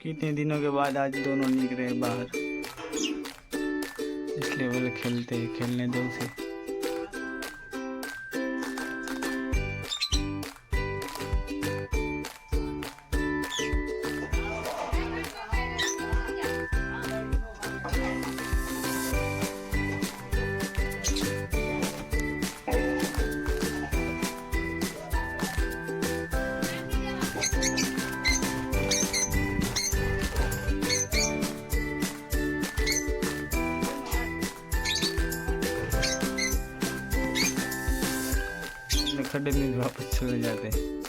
कितने दिनों के बाद आज दोनों निकले बाहर, इसलिए बोले खेलने दो उसे। खड्डे में वापस चले जाते हैं।